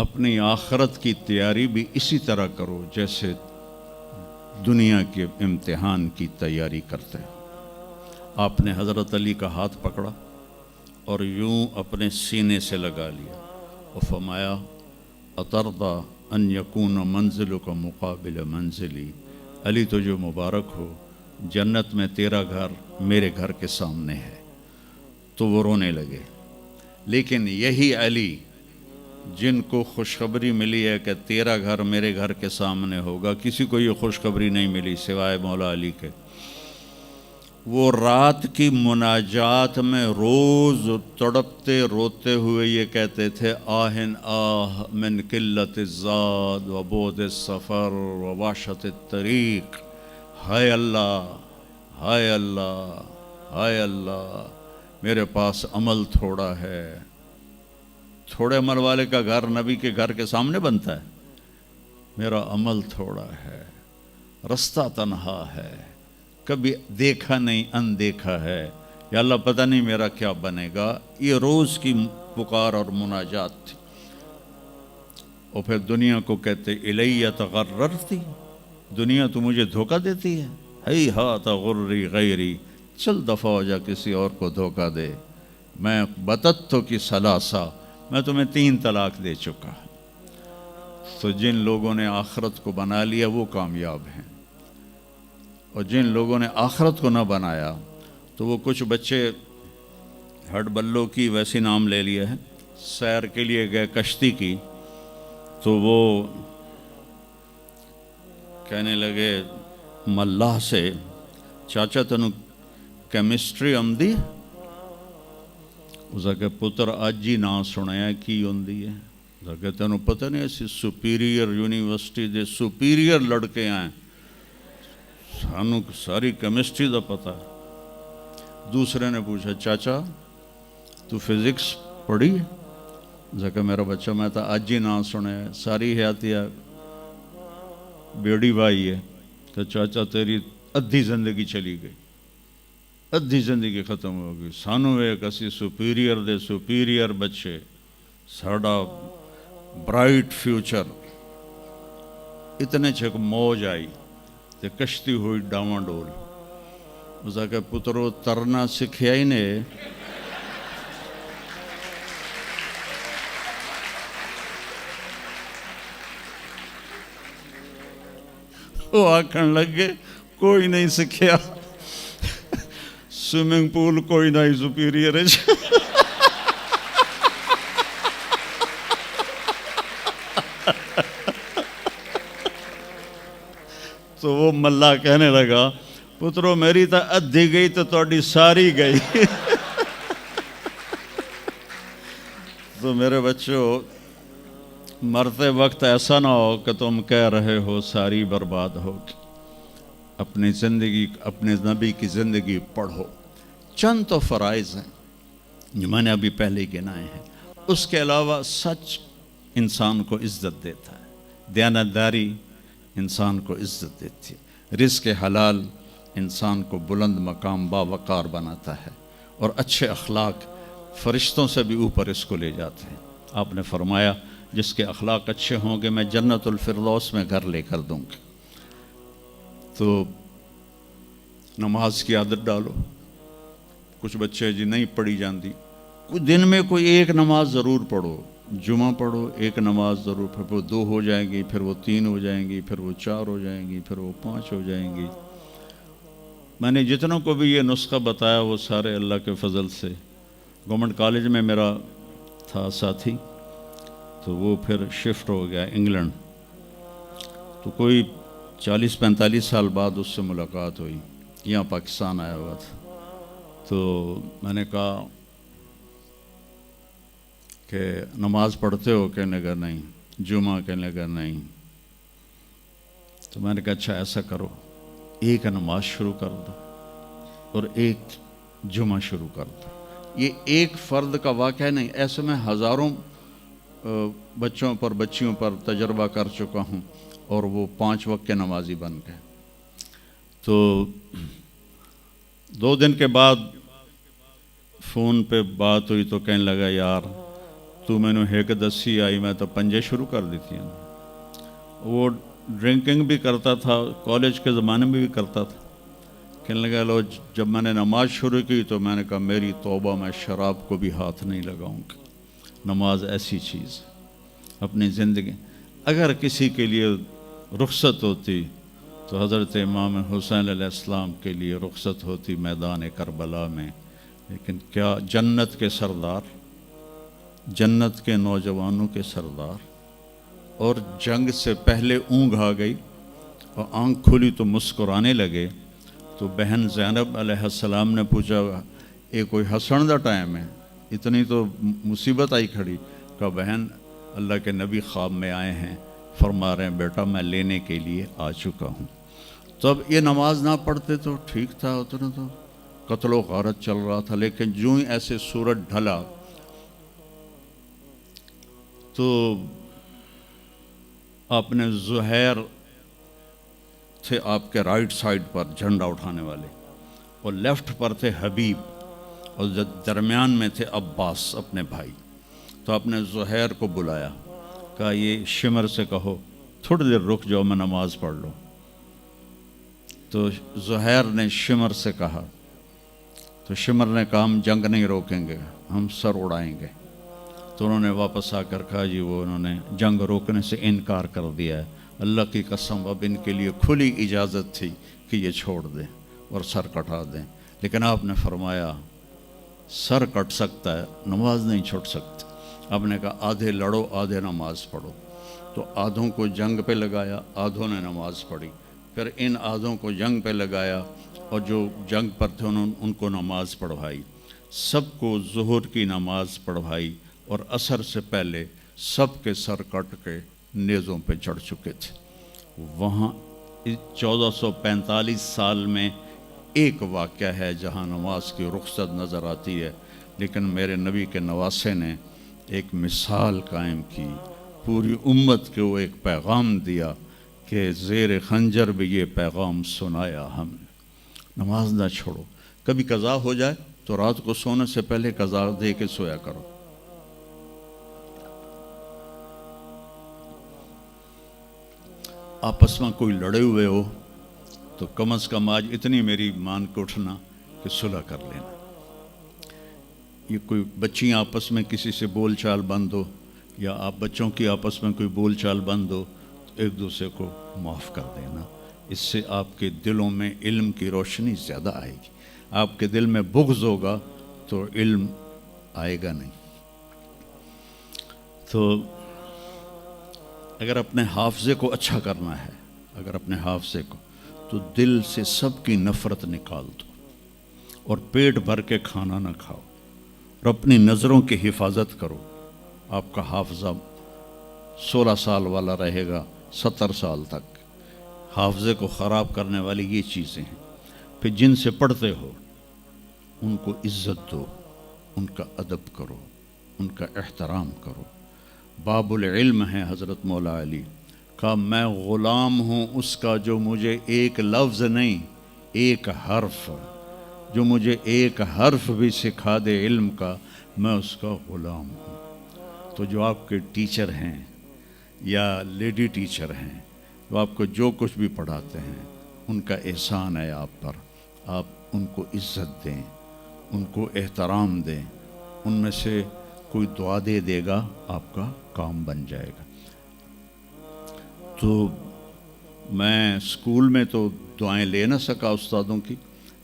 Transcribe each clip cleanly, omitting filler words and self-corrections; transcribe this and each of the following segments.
اپنی آخرت کی تیاری بھی اسی طرح کرو جیسے دنیا کے امتحان کی تیاری کرتے ہو۔ آپ نے حضرت علی کا ہاتھ پکڑا اور یوں اپنے سینے سے لگا لیا اور فرمایا اترضی ان یکون منزلک مقابل منزلی، علی تجھے مبارک ہو، جنت میں تیرا گھر میرے گھر کے سامنے ہے۔ تو وہ رونے لگے۔ لیکن یہی علی جن کو خوشخبری ملی ہے کہ تیرا گھر میرے گھر کے سامنے ہوگا، کسی کو یہ خوشخبری نہیں ملی سوائے مولا علی کے، وہ رات کی مناجات میں روز تڑپتے روتے ہوئے یہ کہتے تھے آہن آہ من قلت الزاد و بعد السفر و وحشت الطریق، ہائے اللہ، ہائے اللہ، ہائے اللہ، میرے پاس عمل تھوڑا ہے۔ تھوڑے عمل والے کا گھر نبی کے گھر کے سامنے بنتا ہے؟ میرا عمل تھوڑا ہے، رستہ تنہا ہے، کبھی دیکھا نہیں اندیکھا ہے، یا اللہ پتہ نہیں میرا کیا بنے گا۔ یہ روز کی پکار اور مناجات تھی۔ اور پھر دنیا کو کہتے الیہ تغررتی، دنیا تو مجھے دھوکہ دیتی ہے، ہی ہاتھ غری غیری، چل دفعہ ہو جا کسی اور کو دھوکہ دے، میں بتتو کی ثلاثہ، میں تمہیں 3 طلاق دے چکا۔ تو جن لوگوں نے آخرت کو بنا لیا وہ کامیاب ہیں، اور جن لوگوں نے آخرت کو نہ بنایا تو وہ کچھ بچے ہڈ بلوں کی ویسی نام لے لیے ہیں، سیر کے لیے گئے کشتی کی، تو وہ کہنے لگے ملاح سے چاچا تنو کیمسٹری آمدی؟ اس کہ پتر اج ہی نہ سنیا کی ہوندی ہے؟ اس کہ تینوں پتہ نہیں ایسی سپیریئر یونیورسٹی دے سپیریئر لڑکے آئیں، سانو ساری کیمسٹری دا پتہ ہے۔ دوسرے نے پوچھا چاچا تو فزکس پڑھی؟ کہ میرا بچہ میں تو اج ہی نہ سنے، ساری حیاتیہ بیڑی بائی ہے۔ تو چاچا تیری ادھی زندگی چلی گئی، ادھی زندگی ختم ہو گئی، سانو ایک اسی سپیریئر دے سپیریئر بچے، ساڑا برائٹ فیوچر۔ اتنے چھک موج آئی تے کشتی ہوئی ڈاواں ڈول۔ اس کہ پترو ترنا سکھیا ہی نے، وہ آکھن لگے کوئی نہیں سکھیا، سوئمنگ پول کوئی نہیں سپیریئر ہے۔ تو وہ ملا کہنے لگا پترو میری تو ادھی گئی تو تہاڈی ساری گئی۔ تو میرے بچوں مرتے وقت ایسا نہ ہو کہ تم کہہ رہے ہو ساری برباد ہوگی۔ اپنی زندگی، اپنے نبی کی زندگی پڑھو۔ چند تو فرائض ہیں جو میں نے ابھی پہلے گنائے ہیں، اس کے علاوہ سچ انسان کو عزت دیتا ہے، دیانتداری انسان کو عزت دیتی ہے، رزق حلال انسان کو بلند مقام باوقار بناتا ہے، اور اچھے اخلاق فرشتوں سے بھی اوپر اس کو لے جاتے ہیں۔ آپ نے فرمایا جس کے اخلاق اچھے ہوں گے میں جنت الفردوس میں گھر لے کر دوں گا۔ تو نماز کی عادت ڈالو۔ کچھ بچے جی نہیں پڑھی جاندی، کوئی دن میں کوئی ایک نماز ضرور پڑھو، جمعہ پڑھو، ایک نماز ضرور، پھر وہ 2 ہو جائیں گی، پھر وہ 3 ہو جائیں گی، پھر وہ 4 ہو جائیں گی، پھر وہ 5 ہو جائیں گی۔ میں نے جتنوں کو بھی یہ نسخہ بتایا وہ سارے اللہ کے فضل سے، گورنمنٹ کالج میں میرا تھا ساتھی، تو وہ پھر شفٹ ہو گیا انگلینڈ، تو کوئی 40-45 سال بعد اس سے ملاقات ہوئی، یہاں پاکستان آیا ہوا تھا۔ تو میں نے کہا کہ نماز پڑھتے ہو؟ کہنے لگا نہیں۔ جمعہ؟ کہنے لگا نہیں۔ تو میں نے کہا اچھا ایسا کرو، ایک نماز شروع کر دو اور ایک جمعہ شروع کر دو۔ یہ ایک فرد کا واقعہ نہیں، ایسے میں ہزاروں بچوں پر بچیوں پر تجربہ کر چکا ہوں، اور وہ 5 وقت کے نمازی بن گئے۔ تو 2 دن کے بعد فون پہ بات ہوئی تو کہنے لگا یار تو مینو ایک دسی آئی میں تو پنجے شروع کر دیتی ہیں. وہ ڈرنکنگ بھی کرتا تھا, کالج کے زمانے میں بھی کرتا تھا. کہنے لگا لو جب میں نے نماز شروع کی تو میں نے کہا میری توبہ, میں شراب کو بھی ہاتھ نہیں لگاؤں گا. نماز ایسی چیز اپنی زندگی, اگر کسی کے لیے رخصت ہوتی تو حضرت امام حسین علیہ السلام کے لیے رخصت ہوتی میدان کربلا میں. لیکن کیا جنت کے سردار, جنت کے نوجوانوں کے سردار, اور جنگ سے پہلے اونگ آ گئی اور آنکھ کھلی تو مسکرانے لگے. تو بہن زینب علیہ السلام نے پوچھا یہ کوئی ہسن دا ٹائم ہے, اتنی تو مصیبت آئی کھڑی. کہا بہن اللہ کے نبی خواب میں آئے ہیں, فرما رہے ہیں بیٹا میں لینے کے لیے آ چکا ہوں. تو اب یہ نماز نہ پڑھتے تو ٹھیک تھا, اتنا تو قتل و غارت چل رہا تھا. لیکن جو ہی ایسے سورج ڈھلا تو آپ نے زہیر تھے آپ کے رائٹ سائڈ پر جھنڈا اٹھانے والے, اور لیفٹ پر تھے حبیب, اور درمیان میں تھے عباس اپنے بھائی. تو آپ نے زہیر کو بلایا, کہا یہ شمر سے کہو تھوڑی دیر رک جاؤ میں نماز پڑھ لوں. تو زہیر نے شمر سے کہا, تو شمر نے کہا ہم جنگ نہیں روکیں گے, ہم سر اڑائیں گے. تو انہوں نے واپس آ کر کہا جی وہ انہوں نے جنگ روکنے سے انکار کر دیا ہے, اللہ کی قسم اب ان کے لیے کھلی اجازت تھی کہ یہ چھوڑ دیں اور سر کٹا دیں. لیکن آپ نے فرمایا سر کٹ سکتا ہے, نماز نہیں چھوڑ سکتی. آپ نے کہا آدھے لڑو آدھے نماز پڑھو. تو آدھوں کو جنگ پہ لگایا, آدھوں نے نماز پڑھی. پھر ان آدھوں کو جنگ پہ لگایا اور جو جنگ پر تھے ان کو نماز پڑھوائی. سب کو ظہر کی نماز پڑھوائی, اور عصر سے پہلے سب کے سر کٹ کے نیزوں پہ چڑھ چکے تھے. وہاں 1445 سال میں ایک واقعہ ہے جہاں نماز کی رخصت نظر آتی ہے. لیکن میرے نبی کے نواسے نے ایک مثال قائم کی, پوری امت کو ایک پیغام دیا کہ زیر خنجر بھی یہ پیغام سنایا ہم نے, نماز نہ چھوڑو. کبھی قضا ہو جائے تو رات کو سونے سے پہلے قضا دے کے سویا کرو. آپس میں کوئی لڑے ہوئے ہو تو کم از کم آج اتنی میری مان کے اٹھنا کہ صلح کر لینا. یہ کوئی بچیاں آپس میں کسی سے بول چال بند ہو, یا آپ بچوں کی آپس میں کوئی بول چال بند ہو, تو ایک دوسرے کو معاف کر دینا. اس سے آپ کے دلوں میں علم کی روشنی زیادہ آئے گی. آپ کے دل میں بغض ہوگا تو علم آئے گا نہیں. تو اگر اپنے حافظے کو اچھا کرنا ہے, اگر اپنے حافظے کو, تو دل سے سب کی نفرت نکال دو, اور پیٹ بھر کے کھانا نہ کھاؤ, اور اپنی نظروں کی حفاظت کرو. آپ کا حافظہ 16 سال والا رہے گا 70 سال تک. حافظے کو خراب کرنے والی یہ چیزیں ہیں. پھر جن سے پڑھتے ہو ان کو عزت دو, ان کا ادب کرو, ان کا احترام کرو. باب العلم ہے حضرت مولا علی, کہا میں غلام ہوں اس کا جو مجھے ایک لفظ نہیں ایک حرف, جو مجھے ایک حرف بھی سکھا دے علم کا, میں اس کا غلام ہوں. تو جو آپ کے ٹیچر ہیں یا لیڈی ٹیچر ہیں, جو آپ کو جو کچھ بھی پڑھاتے ہیں, ان کا احسان ہے آپ پر. آپ ان کو عزت دیں, ان کو احترام دیں. ان میں سے کوئی دعا دے دے گا آپ کا کام بن جائے گا. تو میں اسکول میں تو دعائیں لے نہ سکا استادوں کی,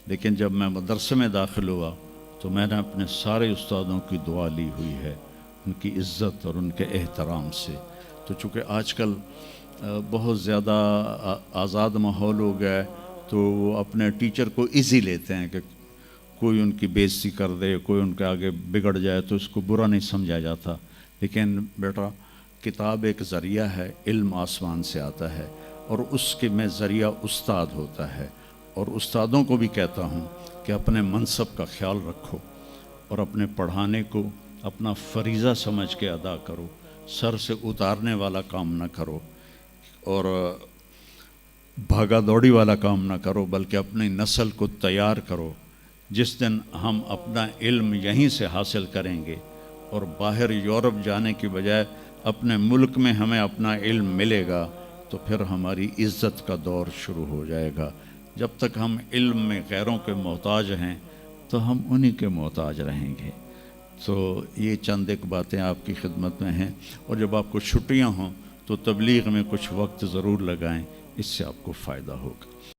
لیکن جب میں مدرسے میں داخل ہوا تو میں نے اپنے سارے استادوں کی دعا لی ہوئی ہے, ان کی عزت اور ان کے احترام سے. تو چونکہ آج کل بہت زیادہ آزاد ماحول ہو گیا ہے, تو وہ اپنے ٹیچر کو ایزی لیتے ہیں کہ کوئی ان کی بے عزتی کر دے, کوئی ان کے آگے بگڑ جائے تو اس کو برا نہیں سمجھا جاتا. لیکن بیٹا کتاب ایک ذریعہ ہے, علم آسمان سے آتا ہے, اور اس کے میں ذریعہ استاد ہوتا ہے. اور استادوں کو بھی کہتا ہوں کہ اپنے منصب کا خیال رکھو, اور اپنے پڑھانے کو اپنا فریضہ سمجھ کے ادا کرو. سر سے اتارنے والا کام نہ کرو, اور بھاگا دوڑی والا کام نہ کرو, بلکہ اپنی نسل کو تیار کرو. جس دن ہم اپنا علم یہیں سے حاصل کریں گے, اور باہر یورپ جانے کی بجائے اپنے ملک میں ہمیں اپنا علم ملے گا تو پھر ہماری عزت کا دور شروع ہو جائے گا۔ جب تک ہم علم میں غیروں کے محتاج ہیں تو ہم انہی کے محتاج رہیں گے۔ تو یہ چند ایک باتیں آپ کی خدمت میں ہیں، اور جب آپ کو چھٹیاں ہوں تو تبلیغ میں کچھ وقت ضرور لگائیں، اس سے آپ کو فائدہ ہوگا۔